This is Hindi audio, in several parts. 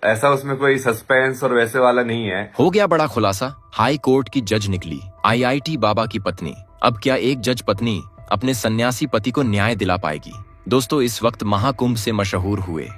ऐसा उसमें कोई सस्पेंस और वैसे वाला नहीं है। हो गया बड़ा खुलासा, हाई कोर्ट की जज निकली आईआईटी बाबा की पत्नी। अब क्या एक जज पत्नी अपने सन्यासी पति को न्याय दिला पाएगी? दोस्तों, इस वक्त महाकुंभ से मशहूर हुए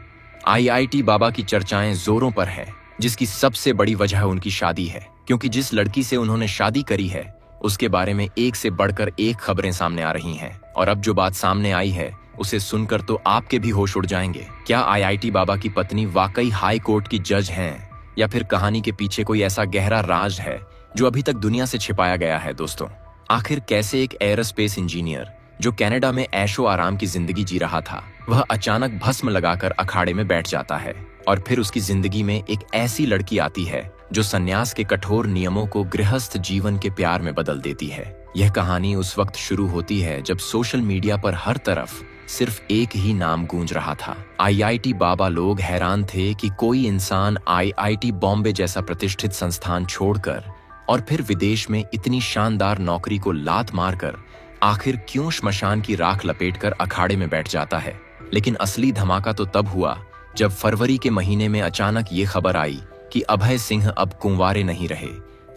आईआईटी बाबा की चर्चाएं जोरों पर है, जिसकी सबसे बड़ी वजह उनकी शादी है। क्योंकि जिस लड़की से उन्होंने शादी करी है उसके बारे में एक से बढ़कर एक खबरें सामने आ रही हैं। और अब जो बात सामने आई है उसे सुनकर तो आपके भी होश उड़ जाएंगे। क्या आईआईटी बाबा की पत्नी वाकई हाई कोर्ट की जज हैं, या फिर कहानी के पीछे कोई ऐसा गहरा राज है जो अभी तक दुनिया से छिपाया गया है? दोस्तों, आखिर कैसे एक एयरोस्पेस इंजीनियर जो कनाडा में ऐशो आराम की जिंदगी जी रहा था, वह अचानक भस्म लगाकर अखाड़े में बैठ जाता है, और फिर उसकी जिंदगी में एक ऐसी लड़की आती है जो सन्यास के कठोर नियमों को गृहस्थ जीवन के प्यार में बदल देती है। यह कहानी उस वक्त शुरू होती है जब सोशल मीडिया पर हर तरफ सिर्फ एक ही नाम गूंज रहा था, आईआईटी बाबा। लोग हैरान थे कि कोई इंसान आईआईटी बॉम्बे जैसा प्रतिष्ठित संस्थान छोड़कर और फिर विदेश में इतनी शानदार नौकरी को लात मारकर आखिर क्यों श्मशान की राख लपेटकर अखाड़े में बैठ जाता है। लेकिन असली धमाका तो तब हुआ जब फरवरी के महीने में अचानक ये खबर आई कि अभय सिंह अब कुंवारे नहीं रहे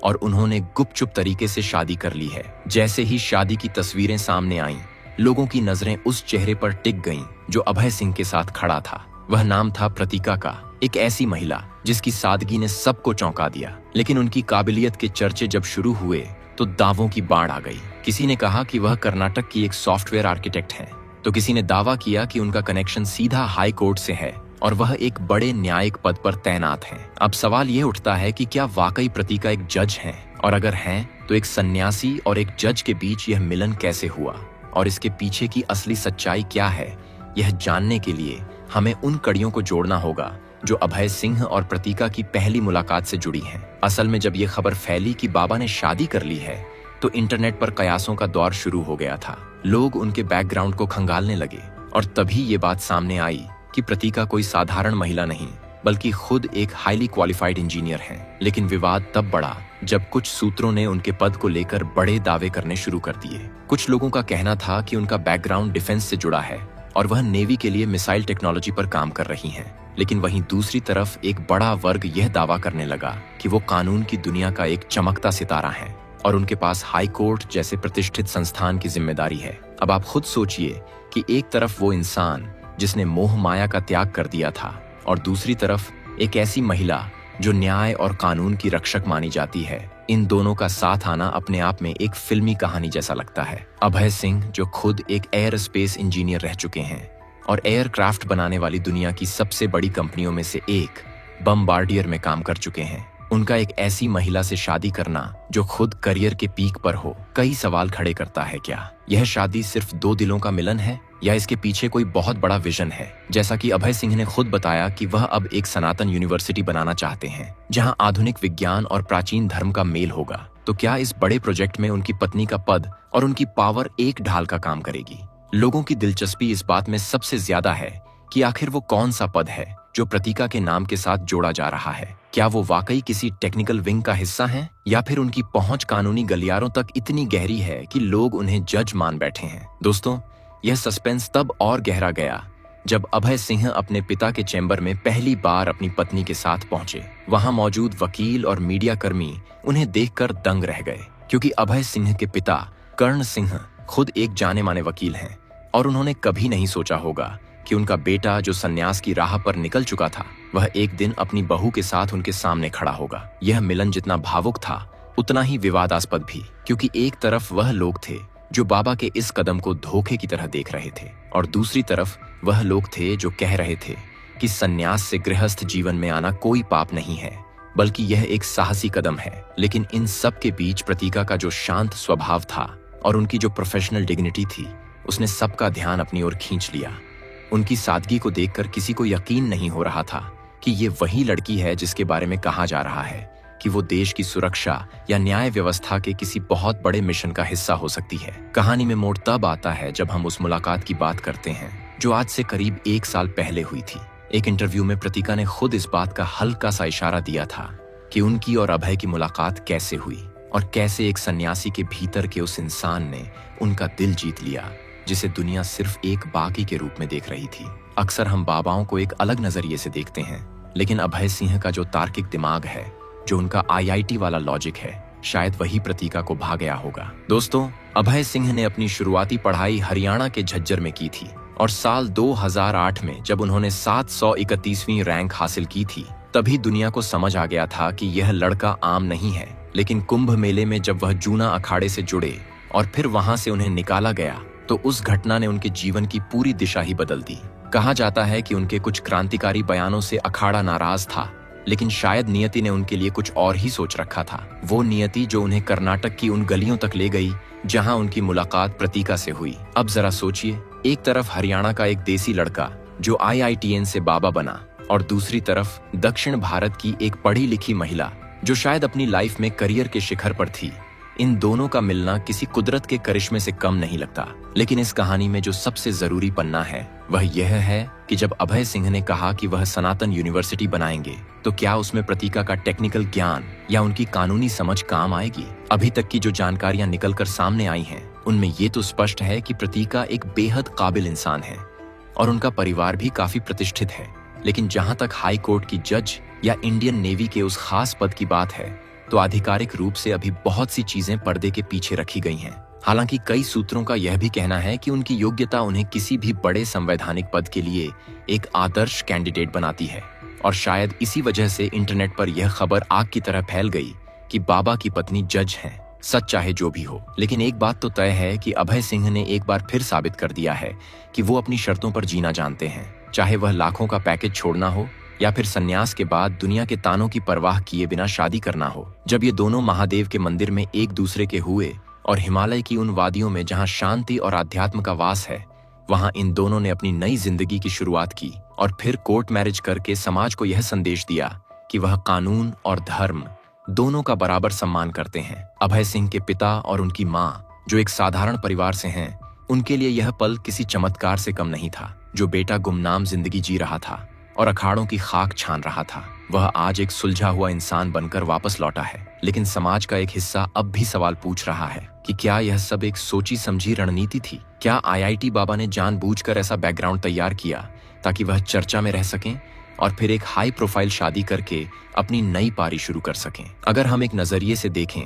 और उन्होंने गुपचुप तरीके से शादी कर ली है। जैसे ही शादी की तस्वीरें सामने आईं, लोगों की नजरें उस चेहरे पर टिक गईं जो अभय सिंह के साथ खड़ा था। वह नाम था प्रतीका का, एक ऐसी महिला जिसकी सादगी ने सबको चौंका दिया। लेकिन उनकी काबिलियत के चर्चे जब शुरू हुए तो दावों की बाढ़ आ गई। किसी ने कहा कि वह कर्नाटक की एक सॉफ्टवेयर आर्किटेक्ट हैं, तो किसी ने दावा किया कि उनका कनेक्शन सीधा हाई कोर्ट से है और वह एक बड़े न्यायिक पद पर तैनात हैं। अब सवाल ये उठता है कि क्या वाकई प्रतीका एक जज हैं, और अगर हैं तो एक सन्यासी और एक जज के बीच यह मिलन कैसे हुआ और इसके पीछे की असली सच्चाई क्या है? यह जानने के लिए हमें उन कड़ियों को जोड़ना होगा जो अभय सिंह और प्रतीका की पहली मुलाकात से जुड़ी हैं। असल में जब यह खबर फैली कि बाबा ने शादी कर ली है तो इंटरनेट पर कयासों का दौर शुरू हो गया था। लोग उनके बैकग्राउंड को खंगालने लगे और तभी ये बात सामने आई कि प्रतीका कोई साधारण महिला नहीं बल्कि खुद एक हाईली क्वालिफाइड इंजीनियर हैं। लेकिन विवाद तब बढ़ा जब कुछ सूत्रों ने उनके पद को लेकर बड़े दावे करने शुरू कर दिए। कुछ लोगों का कहना था कि उनका बैकग्राउंड डिफेंस से जुड़ा है और वह नेवी के लिए मिसाइल टेक्नोलॉजी पर काम कर रही हैं। लेकिन वहीं दूसरी तरफ एक बड़ा वर्ग यह दावा करने लगा कि वो कानून की दुनिया का एक चमकता सितारा है और उनके पास हाई कोर्ट जैसे प्रतिष्ठित संस्थान की जिम्मेदारी है। अब आप खुद सोचिए कि एक तरफ वो इंसान जिसने मोह माया का त्याग कर दिया था और दूसरी तरफ एक ऐसी महिला जो न्याय और कानून की रक्षक मानी जाती है। इन दोनों का साथ आना अपने आप में एक फिल्मी कहानी जैसा लगता है। अभय सिंह जो खुद एक एयरस्पेस इंजीनियर रह चुके हैं और एयरक्राफ्ट बनाने वाली दुनिया की सबसे बड़ी कंपनियों में से एक बम्बार्डियर में काम कर चुके हैं, उनका एक ऐसी महिला से शादी करना जो खुद करियर के पीक पर हो, कई सवाल खड़े करता है। क्या यह शादी सिर्फ दो दिलों का मिलन है या इसके पीछे कोई बहुत बड़ा विजन है? जैसा कि अभय सिंह ने खुद बताया कि वह अब एक सनातन यूनिवर्सिटी बनाना चाहते हैं जहां आधुनिक विज्ञान और प्राचीन धर्म का मेल होगा। तो क्या इस बड़े प्रोजेक्ट में उनकी पत्नी का पद और उनकी पावर एक ढाल का काम करेगी? लोगों की दिलचस्पी इस बात में सबसे ज्यादा है कि आखिर वो कौन सा पद है जो प्रतीका के नाम के साथ जोड़ा जा रहा है। क्या वो वाकई किसी टेक्निकल विंग का हिस्सा हैं, या फिर उनकी पहुंच कानूनी गलियारों तक इतनी गहरी है कि लोग उन्हें जज मान बैठे हैं? दोस्तों, यह सस्पेंस तब और गहरा गया जब अभय सिंह अपने पिता के चैम्बर में पहली बार अपनी पत्नी के साथ पहुंचे। वहां मौजूद वकील और मीडिया कर्मी उन्हें देखकर दंग रह गए, क्योंकि अभय सिंह के पिता कर्ण सिंह खुद एक जाने माने वकील हैं और उन्होंने कभी नहीं सोचा होगा कि उनका बेटा जो सन्यास की राह पर निकल चुका था, वह एक दिन अपनी बहू के साथ उनके सामने खड़ा होगा। यह मिलन जितना भावुक था उतना ही विवादास्पद भी, क्योंकि एक तरफ वह लोग थे जो बाबा के इस कदम को धोखे की तरह देख रहे थे और दूसरी तरफ वह लोग थे जो कह रहे थे कि सन्यास से गृहस्थ जीवन में आना कोई पाप नहीं है बल्कि यह एक साहसी कदम है। लेकिन इन सब के बीच प्रतीका का जो शांत स्वभाव था और उनकी जो प्रोफेशनल डिग्निटी थी, उसने सबका ध्यान अपनी ओर खींच लिया। उनकी सादगी को देखकर किसी को यकीन नहीं हो रहा था कि ये वही लड़की है जिसके बारे में कहा जा रहा है कि वो देश की सुरक्षा या न्याय व्यवस्था के किसी बहुत बड़े मिशन का हिस्सा हो सकती है। कहानी में मोड़ तब आता है जब हम उस मुलाकात की बात करते हैं जो आज से करीब 1 साल पहले हुई थी। एक इंटरव्यू में प्रतीका ने खुद इस बात का हल्का सा इशारा दिया था कि उनकी और अभय की मुलाकात कैसे हुई और कैसे एक सन्यासी के भीतर के उस इंसान ने उनका दिल जीत लिया जिसे दुनिया सिर्फ एक बाकी के रूप में देख रही थी। अक्सर हम बाबाओं को एक अलग नजरिए से देखते हैं लेकिन अभय सिंह का जो तार्किक दिमाग है, जो उनका आईआईटी वाला लॉजिक है, शायद वही प्रतीका को भा गया होगा। दोस्तों, अभय सिंह ने अपनी शुरुआती पढ़ाई हरियाणा के झज्जर में की थी और साल 2008 में जब उन्होंने 731वीं रैंक हासिल की थी, तभी दुनिया को समझ आ गया था कि यह लड़का आम नहीं है। लेकिन कुंभ मेले में जब वह जूना अखाड़े से जुड़े और फिर वहां से उन्हें निकाला गया, तो उस घटना ने उनके जीवन की पूरी दिशा ही बदल दी। कहा जाता है कि उनके कुछ क्रांतिकारी बयानों से अखाड़ा नाराज था, लेकिन शायद नियति ने उनके लिए कुछ और ही सोच रखा था। वो नियति जो उन्हें कर्नाटक की उन गलियों तक ले गई जहां उनकी मुलाकात प्रतीका से हुई। अब जरा सोचिए, एक तरफ हरियाणा का एक देसी लड़का जो IITN से बाबा बना, और दूसरी तरफ दक्षिण भारत की एक पढ़ी लिखी महिला जो शायद अपनी लाइफ में करियर के शिखर पर थी। इन दोनों का मिलना किसी कुदरत के करिश्मे से कम नहीं लगता। लेकिन इस कहानी में जो सबसे जरूरी पन्ना है वह यह है कि जब अभय सिंह ने कहा कि वह सनातन यूनिवर्सिटी बनाएंगे, तो क्या उसमें प्रतीका का टेक्निकल ज्ञान या उनकी कानूनी समझ काम आएगी। अभी तक की जो जानकारियां निकलकर सामने आई हैं, उनमें ये तो स्पष्ट है कि प्रतीका एक बेहद काबिल इंसान है और उनका परिवार भी काफी प्रतिष्ठित है। लेकिन जहां तक हाई कोर्ट की जज या इंडियन नेवी के उस खास पद की बात है, तो आधिकारिक रूप से अभी बहुत सी चीजें पर्दे के पीछे रखी गई हैं। हालांकि कई सूत्रों का यह भी कहना है कि उनकी योग्यता उन्हें किसी भी बड़े संवैधानिक पद के लिए एक आदर्श कैंडिडेट बनाती है, और शायद इसी वजह से इंटरनेट पर यह खबर आग की तरह फैल गई कि बाबा की पत्नी जज हैं। सच चाहे जो भी हो, लेकिन एक बात तो तय है कि अभय सिंह ने एक बार फिर साबित कर दिया है कि वो अपनी शर्तों पर जीना जानते हैं, चाहे वह लाखों का पैकेज छोड़ना हो या फिर संन्यास के बाद दुनिया के तानों की परवाह किए बिना शादी करना हो। जब ये दोनों महादेव के मंदिर में एक दूसरे के हुए और हिमालय की उन वादियों में जहां शांति और आध्यात्म का वास है, वहां इन दोनों ने अपनी नई जिंदगी की शुरुआत की और फिर कोर्ट मैरिज करके समाज को यह संदेश दिया कि वह कानून और धर्म दोनों का बराबर सम्मान करते हैं। अभय सिंह के पिता और उनकी माँ, जो एक साधारण परिवार से हैं, उनके लिए यह पल किसी चमत्कार से कम नहीं था। जो बेटा गुमनाम जिंदगी जी रहा था और अखाड़ों की खाक छान रहा था, वह आज एक सुलझा हुआ इंसान बनकर वापस लौटा है। लेकिन समाज का एक हिस्सा अब भी सवाल पूछ रहा है कि क्या यह सब एक सोची समझी रणनीति थी? क्या IIT बाबा ने जानबूझकर ऐसा बैकग्राउंड तैयार किया ताकि वह चर्चा में रह सकें और फिर एक हाई प्रोफाइल शादी करके अपनी नई पारी शुरू कर सकें? अगर हम एक नजरिए से देखें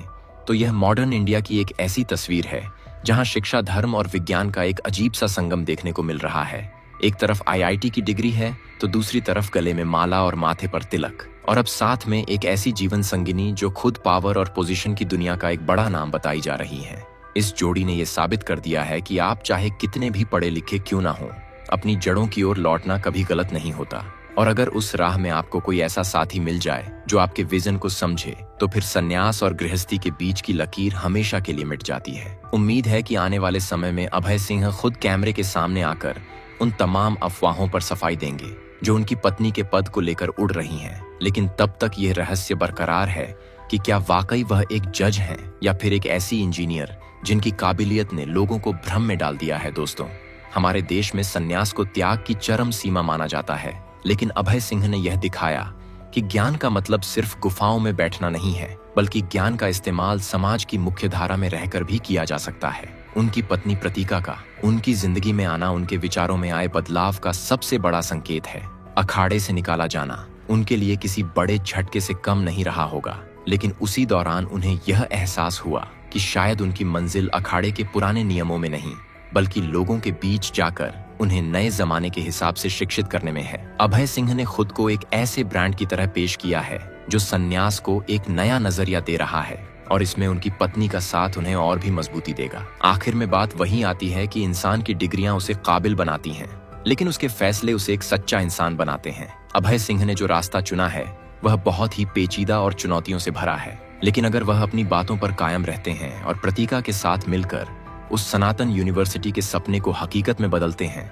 तो यह मॉडर्न इंडिया की एक ऐसी तस्वीर है जहां शिक्षा, धर्म और विज्ञान का एक अजीब सा संगम देखने को मिल रहा है। एक तरफ IIT की डिग्री है तो दूसरी तरफ गले में माला और माथे पर तिलक, और अब साथ में एक ऐसी जीवन संगिनी जो खुद पावर और पोजीशन की दुनिया का एक बड़ा नाम बताई जा रही है। इस जोड़ी ने यह साबित कर दिया है कि आप चाहे कितने भी पढ़े लिखे क्यों ना हो, अपनी जड़ों की ओर लौटना कभी गलत नहीं होता। और अगर उस राह में आपको कोई ऐसा साथी मिल जाए जो आपके विजन को समझे, तो फिर संन्यास और गृहस्थी के बीच की लकीर हमेशा के लिए मिट जाती है। उम्मीद है कि आने वाले समय में अभय सिंह खुद कैमरे के सामने आकर उन तमाम अफवाहों पर सफाई देंगे जो उनकी पत्नी के पद को लेकर उड़ रही हैं। लेकिन तब तक यह रहस्य बरकरार है कि क्या वाकई वह एक जज हैं या फिर एक ऐसी इंजीनियर जिनकी काबिलियत ने लोगों को भ्रम में डाल दिया है। दोस्तों, हमारे देश में संन्यास को त्याग की चरम सीमा माना जाता है, लेकिन अभय सिंह ने यह दिखाया कि ज्ञान का मतलब सिर्फ गुफाओं में बैठना नहीं है, बल्कि ज्ञान का इस्तेमाल समाज की मुख्य धारा में रहकर भी किया जा सकता है। उनकी पत्नी प्रतीका का उनकी जिंदगी में आना उनके विचारों में आए बदलाव का सबसे बड़ा संकेत है। अखाड़े से निकाला जाना उनके लिए किसी बड़े झटके से कम नहीं रहा होगा, लेकिन उसी दौरान उन्हें यह एहसास हुआ कि शायद उनकी मंजिल अखाड़े के पुराने नियमों में नहीं, बल्कि लोगों के बीच जाकर उन्हें नए जमाने के हिसाब से शिक्षित करने में है। अभय सिंह ने खुद को एक ऐसे ब्रांड की तरह पेश किया है जो संन्यास को एक नया नजरिया दे रहा है, और इसमें उनकी पत्नी का साथ उन्हें और भी मजबूती देगा। आखिर में बात वही आती है कि इंसान की डिग्रियां उसे काबिल बनाती हैं, लेकिन उसके फैसले उसे एक सच्चा इंसान बनाते हैं। अभय सिंह ने जो रास्ता चुना है वह बहुत ही पेचीदा और चुनौतियों से भरा है, लेकिन अगर वह अपनी बातों पर कायम रहते हैं और प्रतीका के साथ मिलकर उस सनातन यूनिवर्सिटी के सपने को हकीकत में बदलते हैं,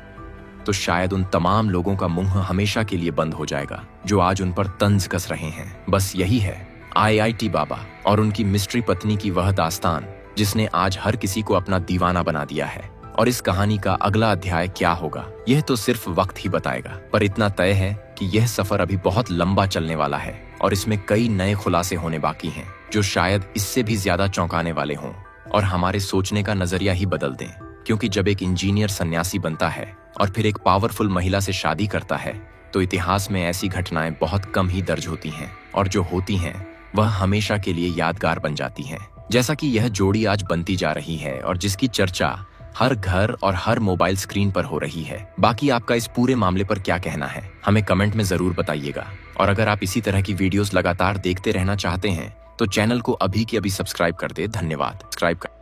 तो शायद उन तमाम लोगों का मुंह हमेशा के लिए बंद हो जाएगा जो आज उन पर तंज कस रहे हैं। बस यही है IIT बाबा और उनकी मिस्ट्री पत्नी की वह दास्तान जिसने आज हर किसी को अपना दीवाना बना दिया है। और इस कहानी का अगला अध्याय क्या होगा, यह तो सिर्फ वक्त ही बताएगा। पर इतना तय है कि यह सफर अभी बहुत लंबा चलने वाला है और इसमें कई नए खुलासे होने बाकी हैं जो शायद इससे भी ज्यादा चौंकाने वाले हों और हमारे सोचने का नजरिया ही बदल दें। क्योंकि जब एक इंजीनियर सन्यासी बनता है और फिर एक पावरफुल महिला से शादी करता है, तो तो इतिहास में ऐसी घटनाएं बहुत कम ही दर्ज होती हैं, और जो होती हैं वह हमेशा के लिए यादगार बन जाती हैं। जैसा कि यह जोड़ी आज बनती जा रही है और जिसकी चर्चा हर घर और हर मोबाइल स्क्रीन पर हो रही है। बाकी आपका इस पूरे मामले पर क्या कहना है, हमें कमेंट में जरूर बताइएगा। और अगर आप इसी तरह की वीडियोस लगातार देखते रहना चाहते हैं तो चैनल को अभी के अभी सब्सक्राइब कर दे। धन्यवाद। सब्सक्राइब कर